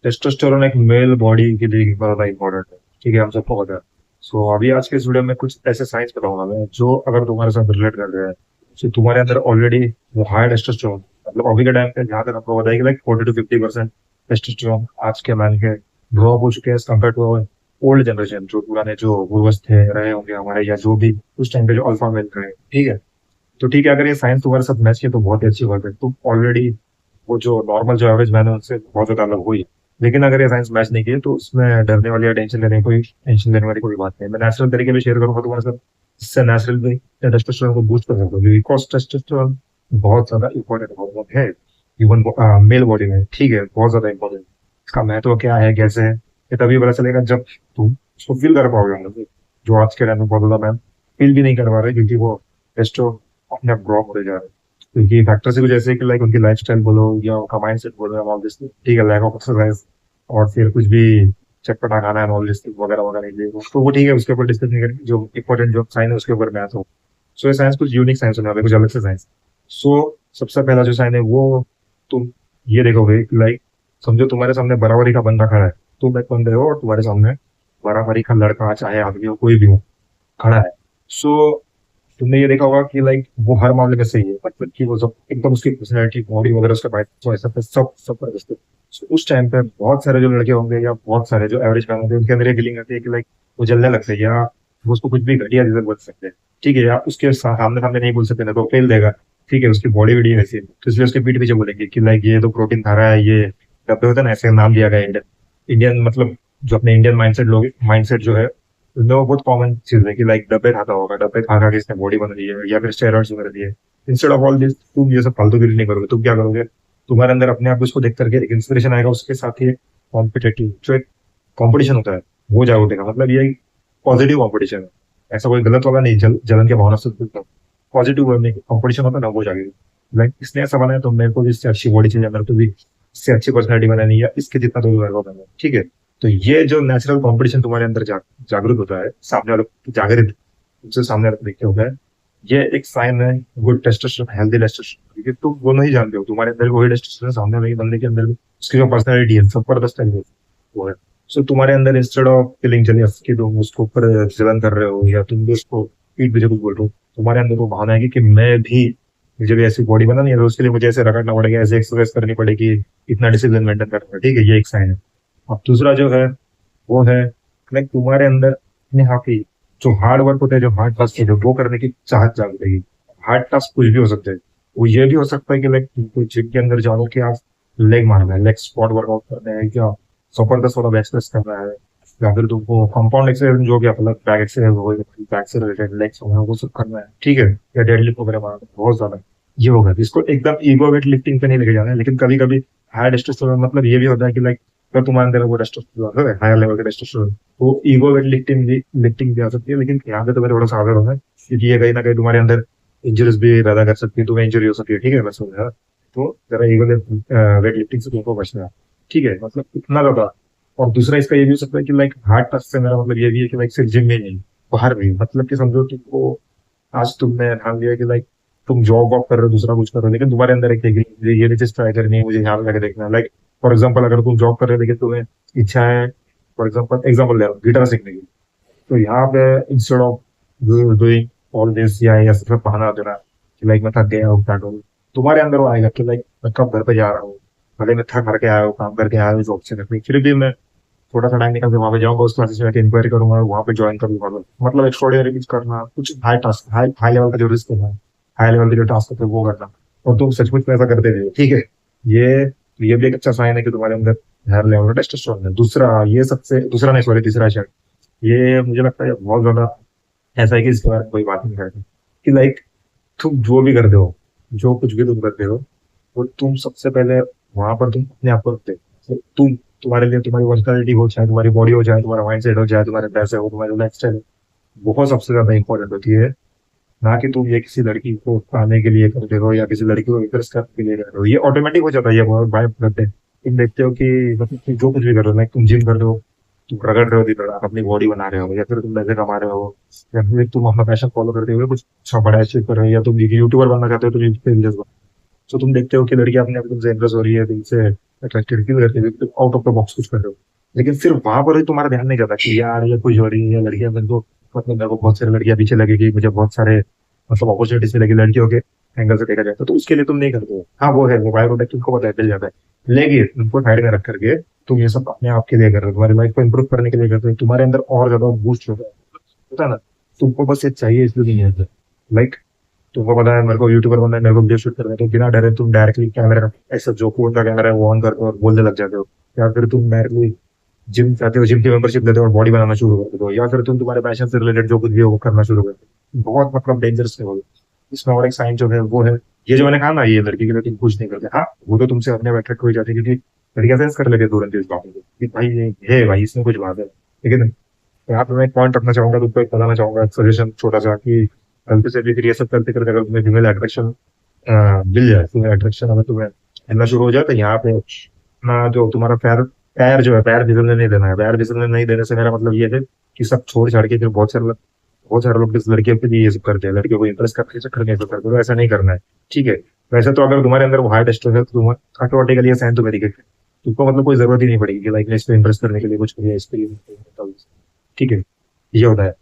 Testosterone एक mail body के लिए बहुत ज्यादा इंपॉर्टेंट है। ठीक है, हम सबको पता है। सो अभी आज के इस वीडियो में कुछ ऐसे साइंस बताऊंगा मैं जो अगर तुम्हारे साथ रिलेट कर रहे हैं। तो तुम्हारे अंदर ऑलरेडी वो हाई टेस्टोस्टेरोन, मतलब अभी के टाइम पे जहाँ तक आपको बताया कि लाइक 40 to 50% टेस्टोस्टेरोन आज के मैन के ड्रॉप हो चुके हैं कंपेयर टू ओल्ड जनरेशन, जो पुराने जो पूर्वज थे रहे होंगे हमारे, या जो भी उस टाइम पे जो अल्फा मेल रहे। ठीक है, तो ठीक है, अगर ये साइंस तुम्हारे साथ मैच किया तो बहुत ही अच्छी बात है। तुम ऑलरेडी वो जो नॉर्मल जो एवरेज मैन है उनसे बहुत ज्यादा अलग हुई। लेकिन अगर ये साइंस मैच नहीं की तो उसमें डरने वाली या टेंशन लेने वाली कोई बात नहीं। मैं नेचुरल तरीके भी शेयर करूंगा तुम्हारे साथ, जिससे नेचुरल भी टेस्टोस्टेरोन को बूस्ट कर सकते हो, बिकॉज टेस्टोस्टेरोन बहुत ज्यादा इंपॉर्टेंट हार्मोन है इवन मेल बॉडी में। ठीक है, बहुत ज्यादा इंपॉर्टेंट। इसका महत्व क्या है, कैसे है, ये तभी पता चलेगा जब तुम उसको फील कर पाओगे अंदर से, जो आज के टाइम में बहुत ज्यादा मैम फील भी नहीं कर पा रहे, क्योंकि वो टेस्टो अपने आप ड्रॉप होते जा रहे हैं। क्योंकि फैक्टर से कुछ ऐसे कि लाइक उनकी लाइफस्टाइल बोलो या उनका माइंडसेट बोलो, ऑल दिस, ठीक है, लैक ऑफ एक्सरसाइज, और फिर कुछ भी चटपटा खाना है, ऑल दिस वगैरह वगैरह, ये वो। तो वो ठीक है, उसके ऊपर डिस्कस नहीं करेंगे। जो इंपॉर्टेंट जो साइन है उसके ऊपर मैथ हो। सो ये साइंस कुछ यूनिक साइंस होने वाला है, कुछ अलग से साइंस। सो सबसे पहला जो साइन है वो तुम ये देखोगे कि लाइक समझो तुम्हारे सामने बराबरी का बंदा खड़ा है। तुम एक बंदे हो और तुम्हारे सामने बराबरी का लड़का, चाहे आदमी हो कोई भी हो, खड़ा है। सो तुमने ये देखा होगा कि लाइक वो हर मामले में सही है, मतलब कि वो सब एकदम उसकी पर्सनैलिटी, बॉडी वगैरह, उसका बाइक सब पे सब सब पर जैसे। So, उस टाइम पे बहुत सारे जो लड़के होंगे या बहुत सारे जो एवरेज मैन होंगे, उनके अंदर ये फीलिंग आती है कि लाइक वो जलने लगते हैं, या वो उसको कुछ भी घटिया चीजें बोल सकते हैं। ठीक है, या उसके सामने सामने नहीं बोल सकते ना, तो फेल देगा। ठीक है, उसकी बॉडी वीडियो ऐसी है, तो इसलिए उसके पीठ पीछे बोलेंगे कि लाइक ये तो प्रोटीन खा रहा है, ये डब्बे होता है ना, ऐसे नाम दिया गया इंडियन इंडियन मतलब जो अपने इंडियन माइंडसेट लोग, माइंडसेट जो है उनमें वो बहुत कॉमन चीज है कि लाइक डब्बे खाता होगा, डब्बे खा खा के इसने बॉडी बना ली है, या फिर स्टेरॉइड्स वगैरह लिए। इंस्टेड ऑफ ऑल दिस तुम ये सब फालतूगिरी नहीं करोगे। तुम क्या करोगे, तुम्हारे अंदर अपने आप उसको देख करके एक इंस्पिरेशन आएगा, उसके साथ ही कॉम्पिटेटिव जो एक कॉम्पिटिशन होता है वो जाग उठेगा। मतलब ये पॉजिटिव कॉम्पिटिशन है, ऐसा कोई गलत वाला नहीं, जलन के भावना से पॉजिटिव वे में कॉम्पिटिशन होता है ना, वो जाएगी। लाइक इसने ऐसा बनाया तो मेरे को भी इससे अच्छी बॉडी चाहिए, मेरे को भी इससे अच्छी पर्सनैलिटी बनानी है, या इसके जितना तो मेरे को बनाना है। ठीक है, तो ये जो नेचुरल कंपटीशन तुम्हारे अंदर जागृत होता है, सामने वाले जागृत जो सामने वाले को देख के होता है, ये एक साइन है गुड टेस्टोस्टेरोन, हेल्दी टेस्टोस्टेरोन। क्योंकि तुम वो नहीं जानते हो, तुम्हारे अंदर वही टेस्टोस्टेरोन सामने वाले बंदे के अंदर भी उसकी जो पर्सनैलिटी है, जबरदस्त है वो है। सो तुम्हारे अंदर इंस्टेड ऑफ फीलिंग जेलियस कि तुम उसको ऊपर जलन कर रहे हो, या तुम भी उसको पीठ पीछे कुछ बोल रहे हो, तुम्हारे अंदर वो भावना है कि मैं भी, मुझे भी ऐसी बॉडी बनानी है, तो उसके लिए मुझे ऐसे रगड़ना पड़ेगा, ऐसे एक्सरसाइज करनी पड़ेगी, इतना डिसिप्लिन मेंटेन करना है। ठीक है, ये एक साइन है। अब दूसरा जो है वो है लाइक तुम्हारे अंदर अपने आप ही जो हार्ड वर्क होता है, जो हार्ड टास्क है, जो वो करने की चाहत जाग रहेगी। हार्ड टास्क कुछ भी हो सकते हैं। वो ये भी हो सकता है कि लाइक तुमको जिम के अंदर जानो कि आप लेग मारना है, लेग स्क्वाट वर्कआउट करना है, क्या जबरदस्त वाला बेंच प्रेस करना है, या फिर तुमको कंपाउंड एक्सरसाइज जो भी मतलब बैक एक्सरसाइज हो, बैक से रिलेटेड लेग्स हो, वो सब करना है। ठीक है, या डेडलिफ्ट वगैरह मारना है, बहुत ज्यादा ये होगा। इसको एकदम ईगो वेट लिफ्टिंग पे नहीं लेके जाना है, लेकिन कभी कभी हाई टेस्टोस्टेरोन मतलब ये भी होता है कि लाइक अगर तुम्हारे अंदर वो टेस्टोस्टेरोन है, हायर लेवल का टेस्टोस्टेरोन, तो ईगो वेट लिफ्टिंग भी आ सकती है। लेकिन यहाँ पे तुम्हें थोड़ा सावधान होना है, क्योंकि ये कहीं ना कहीं तुम्हारे अंदर इंजरीज भी पैदा कर सकती है, तुम्हें इंजरी हो सकती है। ठीक है, मैं समझा। तो जरा ईगो वेट लिफ्टिंग से तुमको बचना है। ठीक है, मतलब इतना ज्यादा। और दूसरा इसका ये भी हो सकता है कि लाइक हार्ड टच से मेरा मतलब ये भी है कि लाइक सिर्फ जिम में नहीं, बाहर भी, मतलब कि समझो तुमको आज तुमने ध्यान दिया कि लाइक तुम जॉब वॉब कर रहे हो, दूसरा कुछ कर रहे हो, लेकिन तुम्हारे अंदर एक ये चीज ट्राई करनी है, मुझे ध्यान लगा देखना है। लाइक फॉर एग्जाम्पल, अगर तुम जॉब कर रहे हो लेकिन तुम्हें इच्छा है, फॉर एग्जाम्पल एग्जाम्पल ले रहा हूँ, गिटार सीखने की, तो यहाँ पे instead of doing all this, या सिर्फ बहाना देना कि लाइक मैं थक गया हूँ, क्या करूँ, तुम्हारे अंदर वो आएगा कि लाइक मैं कब घर पे जा रहा हूँ, भले मैं थक करके आया हूँ, काम करके आया हूँ जॉब से, फिर भी मैं थोड़ा सा टाइम निकाल के वहां पे जाऊंगा, उस क्लासेस में इंक्वायरी करूंगा, वहां पे ज्वाइन करूंगा। मतलब एक्स्ट्राऑर्डिनरी कुछ करना, कुछ हाई टास्क, हाई लेवल का जो रिस्क है, हाई लेवल के जो टास्क होते हैं वो करना, और तुम सचमुच में ऐसा करते रहे। ठीक है, ये ये भी एक अच्छा साइन है कि तुम्हारे अंदर हायर लेवल का टेस्टोस्टेरोन है। दूसरा, ये सबसे दूसरा नहीं, सॉरी, तीसरा शायद, ये मुझे लगता है बहुत ज्यादा ऐसा है कि इसके बारे में कोई बात नहीं करती, कि लाइक तुम जो भी करते हो, जो कुछ भी तुम करते हो, वो तुम सबसे पहले वहां पर तुम अपने आप को रखते हो। तो तुम्हारे लिए तुम्हारी पर्सनैलिटी हो, चाहे तुम्हारी बॉडी हो, चाहे तुम्हारा माइंड सेट हो, चाहे तुम्हारे पैसे हो, तुम्हारी लाइफ स्टाइल हो, बहुत सबसे ज्यादा इंपॉर्टेंट होती है। ना कि तुम ये किसी लड़की को पाने के लिए करते हो, या किसी लड़की को इंप्रेस करने के लिए कर रहे हो। ये ऑटोमेटिक हो जाता है, ये बहुत बाय करते हैं। तुम देखते हो कि मतलब तुम जो कुछ भी कर रहे हो, लाइक तुम जिम कर रहे हो, तुम रगड़ रहे हो दिन रात, अपनी बॉडी बना रहे हो, या फिर तुम पैसे कमा रहे हो, या फिर तुम अपना पैशन फॉलो करते हुए कुछ अच्छा बड़ा अचीव कर रहे हो, या तुम यूट्यूबर बनना चाहते हो तो तुम। सो तुम देखते हो कि लड़की अपने आप तुमसे इंप्रेस हो रही है, तुमसे अट्रैक्टेड फील करती है, तुम आउट ऑफ द बॉक्स कुछ कर रहे हो। लेकिन सिर्फ वहां पर ही तुम्हारा ध्यान नहीं जाता कि यार ये कुछ हो रही है लड़कियां मेरे को, मतलब मेरे को बहुत सारी लड़कियां पीछे लगेगी, मुझे बहुत सारे मतलब अपॉर्चुनिटीज मिलेगी लड़कियों के एंगल से देखा जाए तो उसके लिए तुम नहीं करते हो। हाँ वो है, मोबाइल प्रोडक्ट तुमको पता है मिल जाता है, लेकिन उनको साइड में रख करके तुम ये सब अपने आप के लिए कर रहे हो, तुम्हारी लाइफ को इंप्रूव करने के लिए करते हो, तुम्हारे अंदर और ज्यादा बूस्ट होता है ना। तुमको बस ये चाहिए इसलिए नहीं है। लाइक तुमको पता है मेरे को यूट्यूबर बनना है, मेरे को वीडियो शूट करना है, तो बिना डरे तुम डायरेक्टली कैमरा, ऐसा जो फोन का कैमरा है वो ऑन करते हो और बोलने लग जाते हो। या फिर तुम डायरेक्टली जिम जाते हो, जिम की मेंबरशिप लेते हो और बॉडी बनाना शुरू कर देते हो, या फिर तुम तुम्हारे पैशन से रिलेटेड जो कुछ भी है वो करना शुरू करते हो। बहुत मतलब डेंजरस है वो। इसमें और एक साइन जो है वो है, ये जो मैंने कहा ना ये लड़की के लिए तुम कुछ नहीं करते, हाँ वो तो तुमसे अपने अट्रैक्ट हो ही जाती है, क्योंकि लड़कियां सेंस कर लेती है तुरंत इस बात को कि भाई ये है भाई इसमें कुछ बात है। लेकिन यहाँ पे मैं एक पॉइंट रखना चाहूंगा, तुमको एक बताना चाहूंगा, एक सजेशन छोटा सा कि गलती से भी फिर ये सब करते करते अगर तुम्हें फीमेल अट्रैक्शन मिल जाए, फीमेल अट्रैक्शन अगर तुम्हें मिलना शुरू हो जाए, तो यहाँ पे अपना जो तुम्हारा पैर पैर जो है पैर फिसलने नहीं देना है। पैर फिसलने नहीं देने से मेरा मतलब ये है कि सब छोड़ छाड़ के फिर बहुत सारे लोग इस लड़कियों के लिए ये सब करते हैं, लड़कियों को इंप्रेस करने के चक्कर में ये सब करते हैं, तो ऐसा नहीं करना है। ठीक है, वैसे तो अगर तुम्हारे अंदर वो हार्ट स्ट्रेस है तो तुम ऑटोमेटिकली साइन तुम्हें दिखेगा, तुमको मतलब कोई जरूरत ही नहीं पड़ेगी कि लाइक मैं इसको इंप्रेस करने के लिए कुछ करिए इस पे। ठीक है, ये होता है।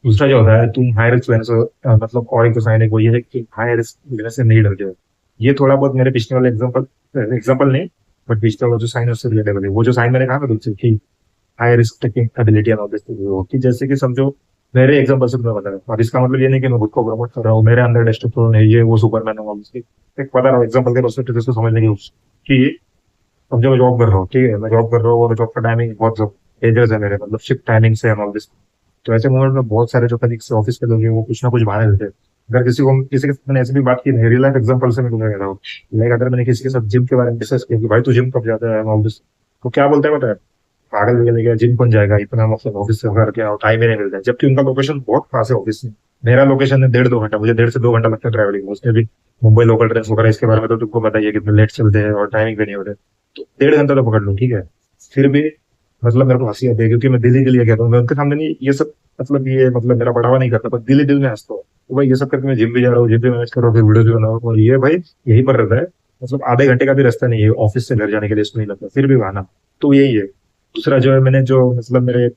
दूसरा जो होता है तुम हाई रिस्क लेने से मतलब और एक तो साइन है वो ये है कि हाई रिस्क लेने से नहीं डरते हो। ये थोड़ा बहुत मेरे पिछले वाले एग्जांपल एग्जांपल नहीं, बट पिछले वाला जो साइन है उससे रिलेटेबल है। वो जो साइन मैंने कहा ना तुमसे कि high risk taking ability and all this कि जैसे कि समझो मेरे एग्जांपल से तुम्हें बता रहा हूँ, और इसका मतलब ये नहीं कि मैं खुद को प्रमोट कर रहा हूँ, मेरे अंदर टेस्टोस्टेरोन है, ये वो सुपरमैन है ऑब्वियसली। एक बता रहा हूँ एग्जांपल के पर्सपेक्टिव से समझने की कि समझो मैं जॉब कर रहा हूँ, ठीक है, मैं जॉब कर रहा हूँ और जॉब का टाइमिंग बहुत डेंजरस है मेरे, मतलब शिफ्ट टाइमिंग से एंड ऑल दिस। तो ऐसे मोमेंट में बहुत सारे जो कलीग्स ऑफिस के लोग हैं वो कुछ ना कुछ बहाने देते हैं। अगर किसी के साथ मैंने ऐसी भी बात की है, रियल लाइफ एग्जांपल से मैं तुम्हें कह रहा हूँ, लाइक अगर मैंने किसी के साथ जिम के बारे में डिस्कस किया कि भाई तू जिम कब जाता है ऑल दिस, तो क्या बोलता है पता है, पागल निकल गया, जिम कौन जाएगा इतना, मतलब ऑफिस से घर के आओ टाइम ही नहीं मिलता है, जबकि उनका लोकेशन बहुत पास है ऑफिस से। मेरा लोकेशन है 1.5 2 घंटा, मुझे 1.5 से 2 घंटा लगता है ट्रैवलिंग, उसमें भी मुंबई लोकल ट्रेन वगैरह इसके बारे में तो तुमको पता ही है कितने लेट चलते हैं और टाइमिंग पे नहीं होते। तो 1.5 घंटा तो पकड़ लूँ, ठीक है। फिर भी मतलब मेरे को हंसी आती है क्योंकि मैं दिल्ली के लिए कहता हूँ, मैं उनके सामने नहीं ये सब मतलब ये मतलब मेरा बढ़ावा नहीं करता, पर दिल्ली दिल में हंसता हूँ तो भाई ये सब करके मैं जिम भी जा रहा हूँ, जिम भी मैनेज कर रहा हूँ, फिर वीडियो भी बना रहा हूँ, और ये भाई यहीं पर रहता है, मतलब आधे घंटे का भी रास्ता नहीं है ऑफिस से घर जाने के लिए, इसको नहीं लगता फिर भी बहाना। तो यही है। दूसरा जो है मैंने जो मतलब मेरे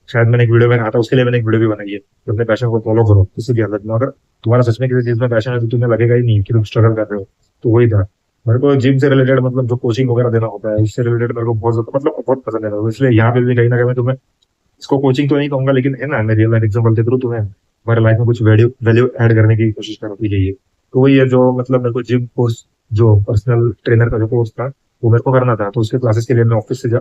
शायद मैंने एक वीडियो में कहा था, उसके लिए मैंने एक वीडियो भी बनाई है कि अपने पैशन को फॉलो करो किसी भी हालत में। अगर तुम्हारा सच में किसी चीज में पैशन है तो तुम्हें लगेगा ही नहीं कि तुम स्ट्रगल कर रहे हो। तो वही था। मेरे को जिम से रिलेटेड मतलब जो कोचिंग वगैरह देना होता है उससे रिलेटेड मेरे को बहुत ज्यादा मतलब बहुत पसंद है मेरे को। इसलिए यहाँ पे भी कहीं ना कहीं मैं तुम्हें इसको कोचिंग तो नहीं कहूंगा, लेकिन है ना मैं रियल लाइफ एग्जांपल के थ्रू तुम्हें हमारे लाइफ में कुछ वैल्यू वैल्यू ऐड करने की कोशिश करती है। तो वही है जो मतलब मेरे को जिम कोर्स जो पर्सनल ट्रेनर का जो कोर्स था वो मेरे को करना था, तो उसके क्लासेस के लिए मैं ऑफिस से जा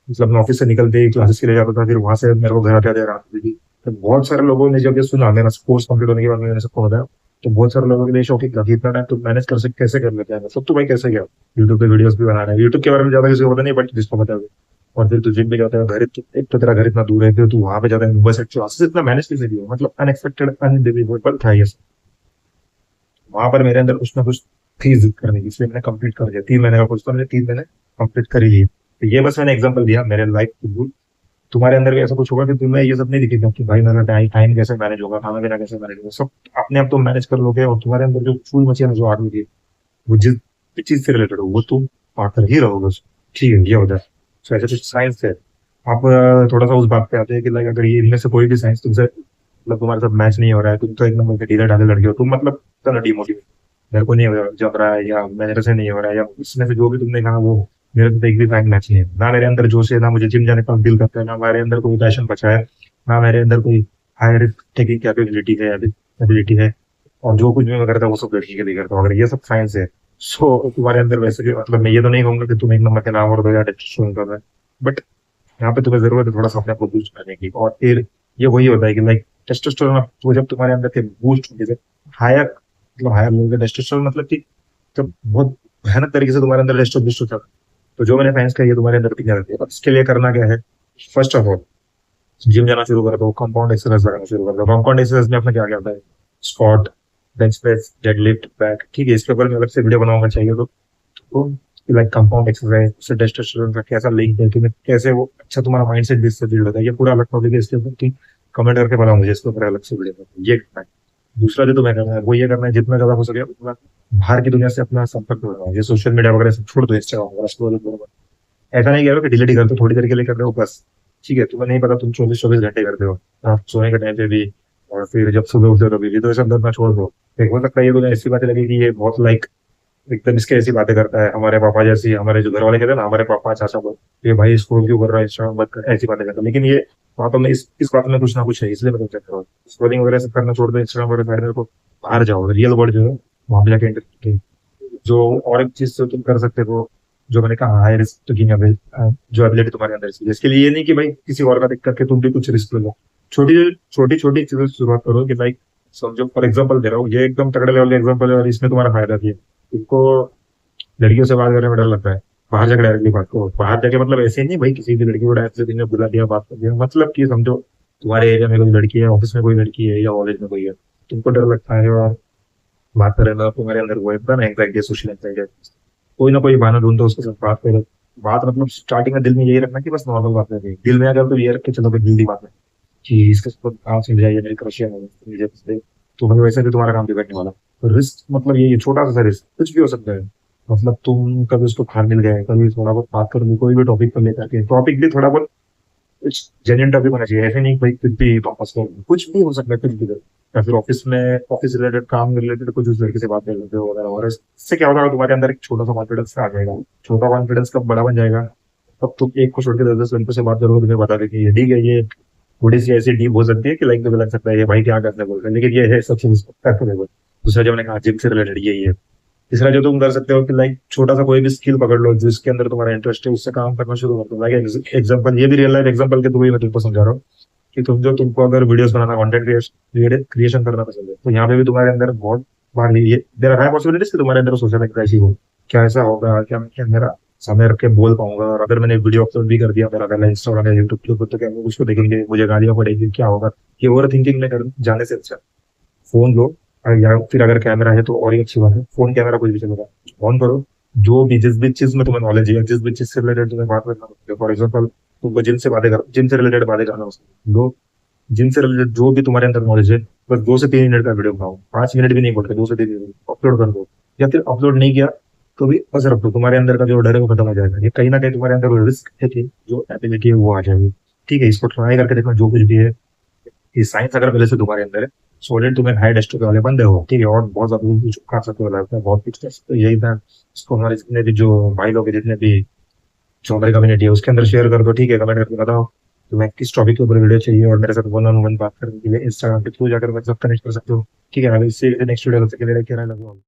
मतलब मैं ऑफिस से निकलते ही क्लासेस के लिए जाता था, फिर वहां से मेरे को घर आते आते रात होती थी। तो बहुत सारे लोगों ने जब ये सुना मेरा कोर्स कंप्लीट होने के बाद मैंने सबको बताया, तो बहुत सारे लोगों के लिए शौक था कि इतना टाइम तो मैनेज कर सकते कैसे कर लेते हैं सब, तो भाई कैसे क्या यूट्यूब पे वीडियोस भी बना रहे हैं, यूट्यूब के बारे में ज्यादा किसी को पता नहीं बट जिसको पता है। और फिर तू जिम भी जाता है, एक तो तेरा घर इतना दूर है, फिर तू वहां पे जाता है मुंबई से क्लासेस इतना मैनेज कैसे किया, मतलब अनएक्सपेक्टेड अनबिलीवेबल था ये सब। वहां पर मेरे अंदर कुछ ना कुछ थी जिद करने की, इसलिए मैंने कंप्लीट कर दिया। 3 महीने का कोर्स था, मैंने 3 महीने कंप्लीट कर ही लिए। तो ये बस मैंने एग्जांपल दिया मेरे लाइफ के। तुम्हारे अंदर भी ऐसा कुछ होगा कि तुम्हें ये सब नहीं दिखेगा कि भाई मेरा टाइम टाइम कैसे मैनेज होगा, खाना पीना कैसे मैनेज होगा, सब अपने आप तुम मैनेज कर लोगे। और तुम्हारे अंदर जो फूल मची जो आग लगी वो जिस भी चीज से रिलेटेड हो वो तुम पाकर ही रहोगे उसको। ठीक है, ये होता है। तो ऐसे कुछ साइंस है। आप थोड़ा सा उस बात पे आते हैं कि लाइक अगर ये इनमें से कोई भी साइंस तुमसे मतलब तुम्हारे साथ मैच नहीं हो रहा है, तुम तो एक नंबर के ढीले ढाले लड़के हो, तुम मतलब इतना डिमोटिवेट, मेरे को नहीं जम रहा है या मेरे से नहीं हो रहा है या इसमें से जो भी तुमने कहा वो मेरे तो एक भी फाइन मैच नहीं है, ना मेरे अंदर जोश है, ना मुझे जिम जाने का दिल करता है, ना मेरे अंदर कोई पैशन बचा है, ना मेरे अंदर कोई हाई रिस्क टेकिंग कैपेबिलिटी है एबिलिटी है। और जो कुछ भी मैं करता हूँ वो सब लड़की के लिए करता हूँ। अगर ये सब साइंस है सो तुम्हारे अंदर वैसे भी मतलब मैं ये तो नहीं कहूंगा कि तुम एक नंबर के नाम और दो या टेस्टोस्टेरोन कर रहे हैं, बट यहाँ पे तुम्हें जरूरत है थोड़ा सा अपने आप को बूस्ट करने की। और फिर ये वही होता है कि लाइक टेस्टोस्टेरोन वो जब तुम्हारे अंदर से बूस्ट होगी, हायर मतलब हायर लेवल का टेस्टोस्टेरोन मतलब कि जब बहुत भयानक तरीके से तुम्हारे अंदर टेस्टोस्टेरोन बूस्ट होता है, तो जो मैंने साइंस का ये तुम्हारे अंदर टिक रहती है। अब इसके लिए करना क्या है, फर्स्ट ऑफ ऑल जिम जाना शुरू कर दो, कंपाउंड एक्सरसाइज लगाना शुरू कर दो। कंपाउंड एक्सरसाइज में अपना क्या क्या आता है, squat, bench press, deadlift, back, ठीक है, इसके ऊपर मैं अलग से वीडियो बनाऊंगा चाहिए तो लाइक कंपाउंड एक्सरसाइज से टेस्टोस्टेरोन का कैसा लिंक है, तुम्हें कैसे वो अच्छा तुम्हारा माइंडसेट भी इससे बिल्ड होता है, ये पूरा अलग टॉपिक है, इसके ऊपर तुम कमेंट करके बताओ मुझे इसके ऊपर अलग से वीडियो ये करना है। दूसरा जो तुम्हें करना है वो ये करना है, जितना ज्यादा हो सके उतना बाहर की दुनिया से अपना संपर्क तोड़ना है। ये सोशल मीडिया वगैरह सब छोड़ दो, इंस्टाग्राम वगैरह scroll करो। ऐसा नहीं कह रहा हूँ कि डिलीट ही कर दो, थोड़ी देर के लिए कर रहे हो बस, ठीक है। तुम्हें नहीं पता तुम 24-24 घंटे करते हो, आप सोने के टाइम पे भी और फिर जब सुबह उठते हो तभी भी, तो ये सब करना छोड़ दो। एक हो सकता है ये तुम्हें ऐसी बातें लगे कि ये बहुत लाइक एकदम इसके ऐसी बातें करता है, हमारे पापा जैसी, हमारे जो घर वाले कहते हैं ना, हमारे पापा चाचा को, ये भाई स्क्रॉल क्यों कर रहा है, इंस्टाग्राम मत कर, ऐसी बातें करता है। लेकिन ये बातों में इस बात में कुछ ना कुछ है, इसलिए मैं चेक करो। स्क्रॉलिंग वगैरह सब करना छोड़ दो, इंस्टाग्राम वगैरह साइड में रखो, बाहर जाओ, रियल वर्ल्ड जो है वहां पे जाके इंटरेक्ट। जो और एक चीज जो तुम कर सकते हो, जो मैंने कहा हाई रिस्क टेकिंग जो एबिलिटी तुम्हारे अंदर चाहिए, इसके लिए ये नहीं कि भाई किसी और का देख करके तुम भी कुछ रिस्क लो। छोटी छोटी छोटी चीजों से शुरुआत करो कि लाइक समझो, फॉर एग्जाम्पल दे रहा हूँ, ये एकदम तगड़े लेवल का एग्जाम्पल है और इसमें तुम्हारा फायदा भी है। इनको लड़कियों से बात करने में डर लगता है, बाहर जाकर डायरेक्टली बात करो। बाहर जाके मतलब ऐसे नहीं भाई किसी भी लड़की को डायरेक्ट से दिन में बुला दिया, बात कर दिया, मतलब कि समझो तुम्हारे एरिया में कोई लड़की है, ऑफिस में कोई लड़की है या कॉलेज में कोई है, तुमको डर लगता है और बात करें ना, तुम्हारे अंदर वो है ना एंग्जाइटी, सोशल एंग्जाइटी, कोई ना कोई बहाना ढूंढो उसके साथ बात करो। बात मतलब स्टार्टिंग में दिल में यही रखना कि बस नॉर्मल बात है, दिल में अगर तो ये रख के चलो कि जल्दी बात है कि इसके साथ काम समझ जाइए, मेरी क्रश है मुझे पसंद है, तो भाई वैसे भी तुम्हारा काम बिगड़ने वाला। तो रिस्क मतलब ये छोटा सा रिस्क कुछ भी हो सकता है। मतलब तुम कभी उसको खान मिल गए, कभी थोड़ा बहुत बात कर ली कोई भी टॉपिक पर लेकर के, टॉपिक भी थोड़ा बहुत कुछ जेन्युइन टॉपिक होना चाहिए, ऐसे नहीं भाई कुछ भी वापस कर, कुछ भी हो सकता है, कुछ भी कर। या फिर ऑफिस में ऑफिस रिलेटेड काम रिलेटेड कुछ उस लड़के से बात कर लेते हो वगैरह, और इससे क्या होगा, तुम्हारे अंदर एक छोटा सा कॉन्फिडेंस आ जाएगा। छोटा कॉन्फिडेंस कब बड़ा बन जाएगा, तब तुम एक को छोड़ के 10-10 लड़कों से बात करोगे, तुम्हें बता देगी ये ठीक है, ये थोड़ी सी ऐसी डीप हो सकती है कि लाइक तुम्हें लग सकता है ये भाई क्या करने बोल रहे हैं, लेकिन ये है सबसे करते। दूसरा जो मैंने कहा जिम से रिलेटेड यही है। तीसरा जो तुम कर सकते हो कि लाइक छोटा सा कोई भी स्किल पकड़ लो जिसके अंदर तुम्हारा इंटरेस्ट है, उससे काम करना शुरू कर दो। लाइक एग्जांपल, ये भी रियल लाइफ एग्जांपल के थ्रू ही मैं तुमको समझा रहा हूँ कि तुमको अगर वीडियोस बनाना, कंटेंट क्रिएशन करना पसंद है, तो यहाँ पे भी तुम्हारे अंदर बहुत बार ये देर आर हाई पॉसिबिलिटीज कि तुम्हारे अंदर सोशल एंग्जाइटी हो, क्या ऐसा होगा, क्या मेरा समय रख के बोल पाऊंगा, और अगर मैंने वीडियो अपलोड भी कर दिया मेरा पहला इंस्टाग्राम या यूट्यूब के ऊपर, तो क्या लोग उसको देखेंगे, मुझे गालियां पड़ेगी, क्या होगा। ये ओवर थिंकिंग में जाने से अच्छा फोन लो, या फिर अगर कैमरा है तो और ही अच्छी बात है, फोन कैमरा कुछ भी चलेगा, ऑन करो। जो भी जिस भी चीज में तुम्हें नॉलेज है, जिस भी चीज से रिलेटेड तुम्हें बात करना है, फॉर एग्जाम्पल तुमको जिम से बातें कर, जिम से रिलेटेड बातें करना हो, दो जिम से रिलेटेड जो भी तुम्हारे अंदर नॉलेज है, बस 2 से 3 मिनट का वीडियो बनाओ, 5 मिनट भी नहीं बोलते, 2 से 3 मिनट अपलोड कर दो। या फिर अपलोड नहीं किया तो भी बस रख दो, तुम्हारे अंदर का जो डर है वो खत्म हो जाएगा। ये कहीं ना कहीं तुम्हारे अंदर रिस्क है कि जो एबिलिटी है वो आ जाएगी। ठीक है, इसको ट्राई करके देखना, जो कुछ भी है। ये साइंस अगर पहले से तुम्हारे अंदर है, सॉलिड तुम्हें हाई डेस्टो वाले बंदे हो, ठीक है, और बहुत ज्यादा कुछ कर सकते हो लाइफ में, बहुत कुछ कर सकते हो। यही था, इसको हमारे जितने भी जो भाई लोग हैं, जितने भी जो हमारी कम्युनिटी है उसके अंदर शेयर कर दो, ठीक है। कमेंट करके बताओ तुम्हें किस टॉपिक के ऊपर वीडियो चाहिए, और मेरे साथ वन ऑन वन बात करने के लिए इंस्टाग्राम के थ्रू जाकर मेरे साथ कनेक्ट कर सकते हो, ठीक है। अभी इससे नेक्स्ट वीडियो तक के लिए